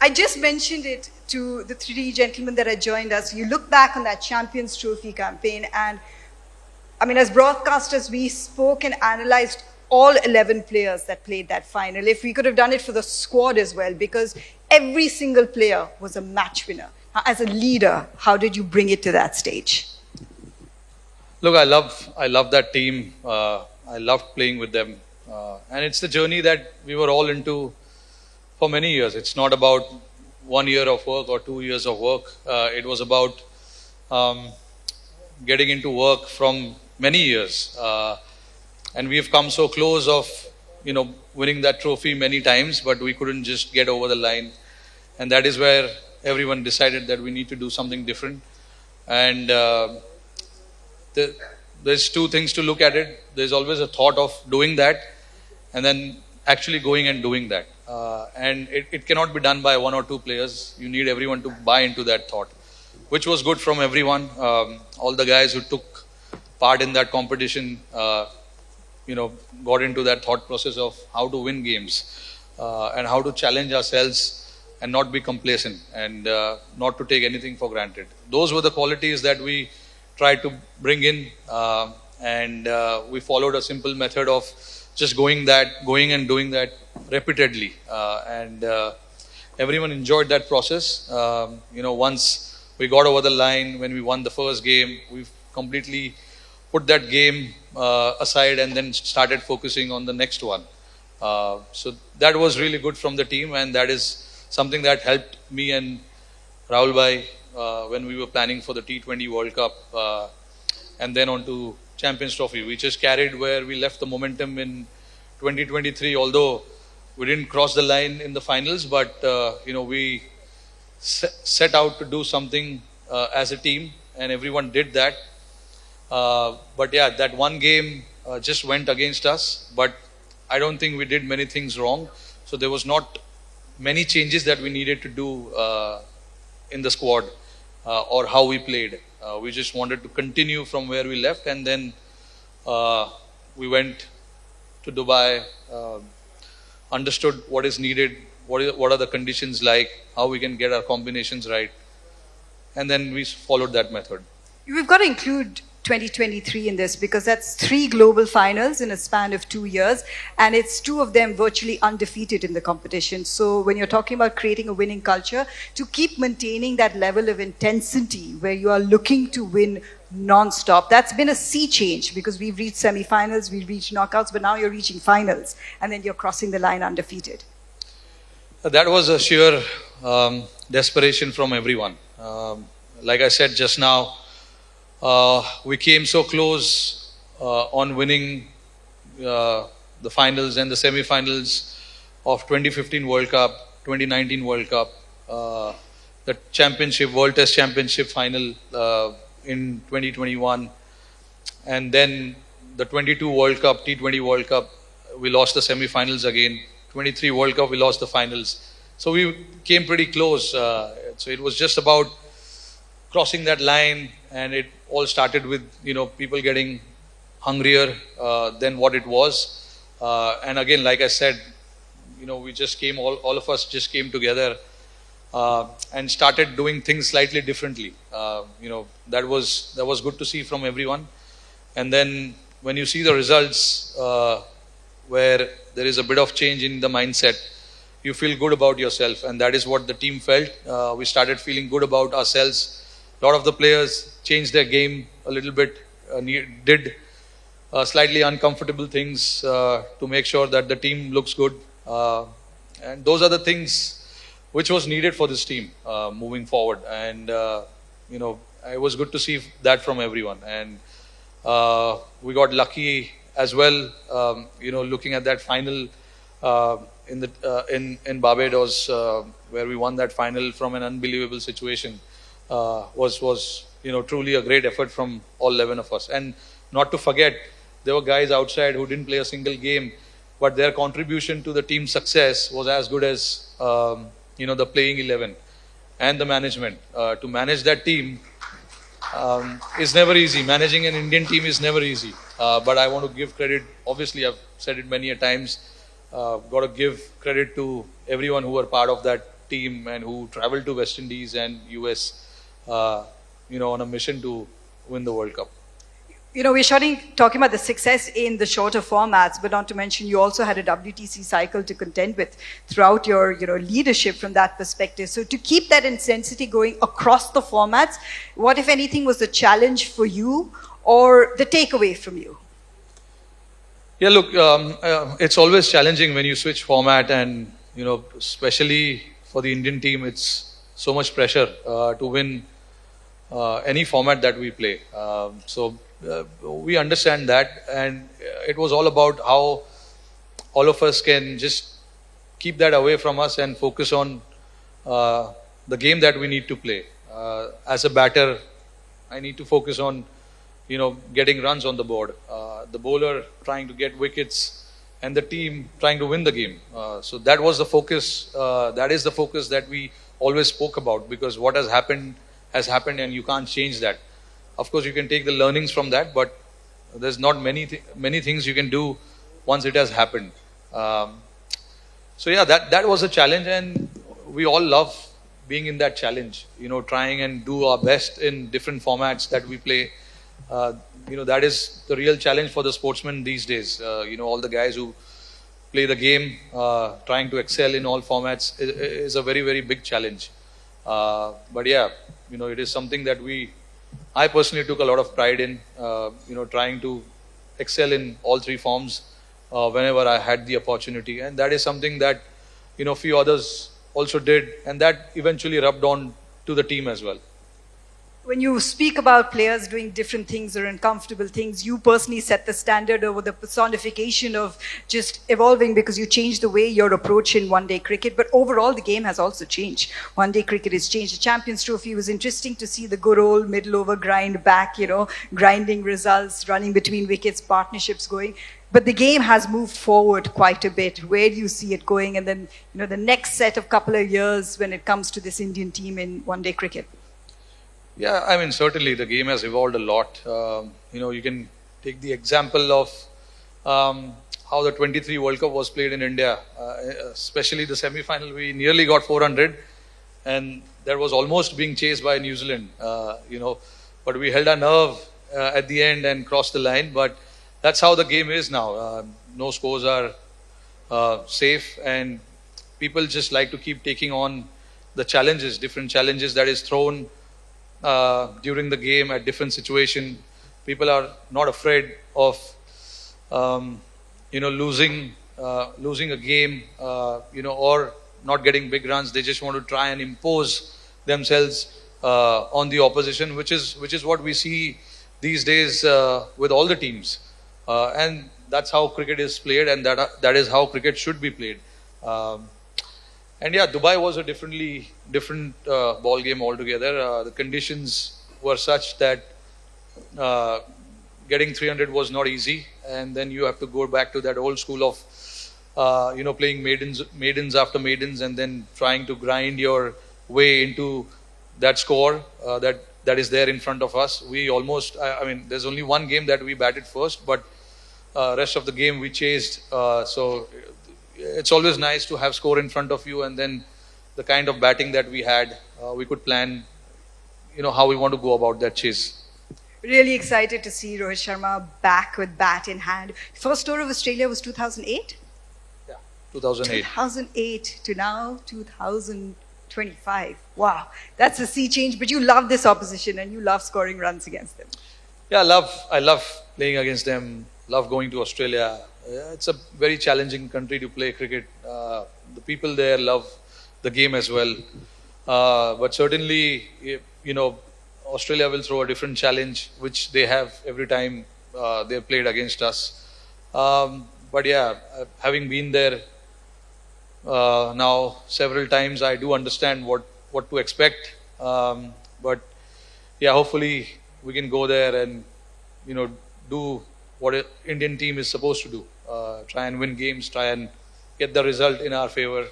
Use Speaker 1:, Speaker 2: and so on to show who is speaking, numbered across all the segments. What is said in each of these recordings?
Speaker 1: I just mentioned it to the three gentlemen that had joined us. You look back on that Champions Trophy campaign, and I mean, as broadcasters, we spoke and analyzed all 11 players that played that final. If we could have done it for the squad as well, because every single player was a match winner. As a leader, how did you bring it to that stage?
Speaker 2: Look, I love that team. I loved playing with them, and it's the journey that we were all into for many years. It's not about 1 year of work or 2 years of work. It was about getting into work from many years, and we've come so close of winning that trophy many times, but we couldn't just get over the line, and that is where everyone decided that we need to do something different. And there's two things to look at it. There's always a thought of doing that, and then actually going and doing that. And it cannot be done by one or two players. You need everyone to buy into that thought, which was good from everyone. All the guys who took part in that competition, got into that thought process of how to win games and how to challenge ourselves and not be complacent and not to take anything for granted. Those were the qualities that we tried to bring in, and we followed a simple method of just going and doing that repeatedly, and everyone enjoyed that process. Once we got over the line, when we won the first game, we completely put that game aside and then started focusing on the next one. So that was really good from the team, and that is something that helped me and Rahul Bhai when we were planning for the T20 World Cup, and then on to Champions Trophy. We just carried where we left the momentum in 2023, although we didn't cross the line in the finals, but we set out to do something as a team, and everyone did that. But yeah, that one game just went against us, but I don't think we did many things wrong. So there was not many changes that we needed to do in the squad or how we played. We just wanted to continue from where we left, and then we went to Dubai, understood what is needed, what are the conditions like, how we can get our combinations right, and then we followed that method.
Speaker 1: We've got to include 2023 in this, because that's 3 global finals in a span of 2 years, and it's 2 of them virtually undefeated in the competition. So when you're talking about creating a winning culture, to keep maintaining that level of intensity where you are looking to win non-stop, that's been a sea change, because we've reached semi-finals, we've reached knockouts, but now you're reaching finals, and then you're crossing the line undefeated.
Speaker 2: That was a sheer desperation from everyone. Like I said just now, we came so close on winning the finals and the semi-finals of 2015 World Cup, 2019 World Cup, the championship, World Test Championship final in 2021, and then the 22 World Cup, T20 World Cup, we lost the semi-finals again. 23 World Cup, we lost the finals. So we came pretty close. So it was just about crossing that line, and it all started with people getting hungrier than what it was. And again, like I said, we just came, all of us just came together and started doing things slightly differently. That was good to see from everyone. And then when you see the results where there is a bit of change in the mindset, you feel good about yourself, and that is what the team felt. We started feeling good about ourselves. A lot of the players changed their game a little bit, did slightly uncomfortable things to make sure that the team looks good. And those are the things which was needed for this team moving forward. And, it was good to see that from everyone. And we got lucky as well, looking at that final in Barbados, where we won that final from an unbelievable situation. Was truly a great effort from all 11 of us. And not to forget, there were guys outside who didn't play a single game, but their contribution to the team's success was as good as the playing 11 and the management. To manage that team is never easy. Managing an Indian team is never easy. But I want to give credit. Obviously, I've said it many a times. Got to give credit to everyone who were part of that team and who traveled to West Indies and US, on a mission to win the World Cup.
Speaker 1: We're talking about the success in the shorter formats, but not to mention you also had a WTC cycle to contend with throughout your, leadership from that perspective. So to keep that intensity going across the formats, what, if anything, was the challenge for you or the takeaway from you?
Speaker 2: Yeah, look, it's always challenging when you switch format, and especially for the Indian team, it's so much pressure to win any format that we play. So we understand that, and it was all about how all of us can just keep that away from us and focus on the game that we need to play. As a batter, I need to focus on getting runs on the board, the bowler trying to get wickets, and the team trying to win the game. So that was the focus. That is the focus that we always spoke about, because what has happened, and you can't change that. Of course, you can take the learnings from that, but there's not many things you can do once it has happened. So yeah, that was a challenge, and we all love being in that challenge. Trying and do our best in different formats that we play. That is the real challenge for the sportsman these days. All the guys who play the game, trying to excel in all formats is a very, very big challenge. But yeah, it is something that I personally took a lot of pride in, trying to excel in all three forms whenever I had the opportunity. And that is something that, a few others also did, and that eventually rubbed on to the team as well.
Speaker 1: When you speak about players doing different things or uncomfortable things, you personally set the standard over the personification of just evolving, because you changed the way your approach in one-day cricket. But overall, the game has also changed. One-day cricket has changed. The Champions Trophy was interesting to see the good old middle-over grind back, grinding results, running between wickets, partnerships going. But the game has moved forward quite a bit. Where do you see it going? And then, the next set of couple of years when it comes to this Indian team in one-day cricket?
Speaker 2: Yeah, I mean, certainly the game has evolved a lot. You can take the example of how the 23 World Cup was played in India, especially the semi-final. We nearly got 400, and that was almost being chased by New Zealand, but we held our nerve at the end and crossed the line. But that's how the game is now. No scores are safe, and people just like to keep taking on the challenges, different challenges that is thrown during the game at different situation. People are not afraid of losing a game, or not getting big runs. They just want to try and impose themselves on the opposition, which is what we see these days with all the teams, and that's how cricket is played, and that is how cricket should be played. And yeah, Dubai was a different ball game altogether. The conditions were such that getting 300 was not easy, and then you have to go back to that old school of playing maidens after maidens, and then trying to grind your way into that score that is there in front of us. We almost, there's only one game that we batted first, but rest of the game we chased. So it's always nice to have score in front of you, and then the kind of batting that we had, we could plan, how we want to go about that chase.
Speaker 1: Really excited to see Rohit Sharma back with bat in hand. First tour of Australia was 2008?
Speaker 2: Yeah, 2008.
Speaker 1: 2008 to now 2025. Wow, that's a sea change, but you love this opposition and you love scoring runs against them.
Speaker 2: Yeah, I love playing against them, love going to Australia. It's a very challenging country to play cricket. The people there love the game as well. But certainly, Australia will throw a different challenge, which they have every time they've played against us. But yeah, having been there now several times, I do understand what to expect. But yeah, hopefully we can go there and do what an Indian team is supposed to do. Try and win games, try and get the result in our favor,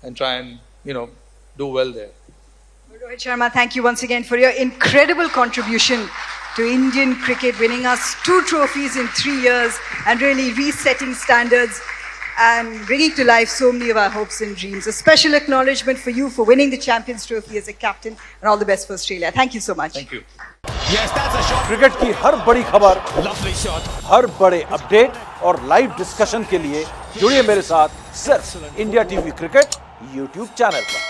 Speaker 2: and try and do well there.
Speaker 1: Rohit Sharma, thank you once again for your incredible contribution to Indian cricket, winning us 2 trophies in 3 years and really resetting standards. and bringing to life so many of our hopes and dreams. A special acknowledgement for you for winning the Champions Trophy as a captain, and all the best for Australia. Thank you so much.
Speaker 2: Thank you.
Speaker 3: Yes, that's a shot.
Speaker 4: Cricket की हर बड़ी खबर,
Speaker 3: Lovely shot.
Speaker 4: हर बड़े update और live discussion के लिए जुड़िए मेरे साथ सिर्फ India TV cricket YouTube channel पर।